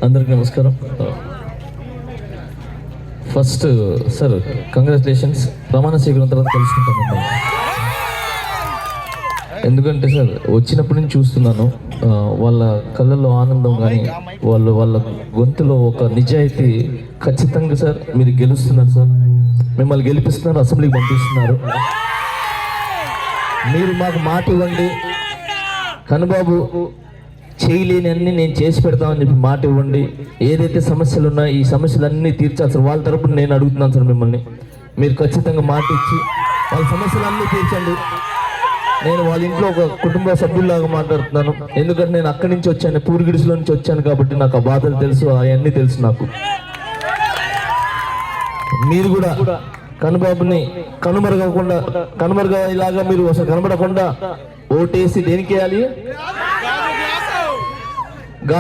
అందరికీ నమస్కారం. First sir congratulations. ప్రమాణ స్వీకారం తర్వాత తెలుసుకుంటాను. ఎందుకంటే సార్ వచ్చినప్పటి నుంచి చూస్తున్నాను వాళ్ళ కళ్ళల్లో ఆనందం కానీ వాళ్ళ గొంతులో ఒక నిజాయితీ. ఖచ్చితంగా సార్ మీరు గెలుస్తున్నారు సార్, మిమ్మల్ని గెలిపిస్తున్నారు, అసెంబ్లీకి పంపిస్తున్నారు. మీరు మాకు మాట ఇవ్వండి, కనుబాబు చేయలేని అన్ని నేను చేసి పెడతామని చెప్పి మాట ఇవ్వండి. ఏదైతే సమస్యలు ఉన్నాయో ఈ సమస్యలన్నీ తీర్చాలి సార్. వాళ్ళ తరపున నేను అడుగుతున్నాను సార్ మిమ్మల్ని. మీరు ఖచ్చితంగా మాట ఇచ్చి వాళ్ళ సమస్యలన్నీ తీర్చండి. నేను వాళ్ళ ఇంట్లో ఒక కుటుంబ సభ్యుల్లాగా మాట్లాడుతున్నాను. ఎందుకంటే నేను అక్కడి నుంచి వచ్చాను, పూర్గిడిసిలో నుంచి వచ్చాను కాబట్టి నాకు ఆ బాధలు తెలుసు, అవన్నీ తెలుసు నాకు. మీరు కూడా కనుబాబుని కనుమరుగకుండా ఇలాగా మీరు అసలు కనబడకుండా ఓటేసి దేనికి వేయాలి?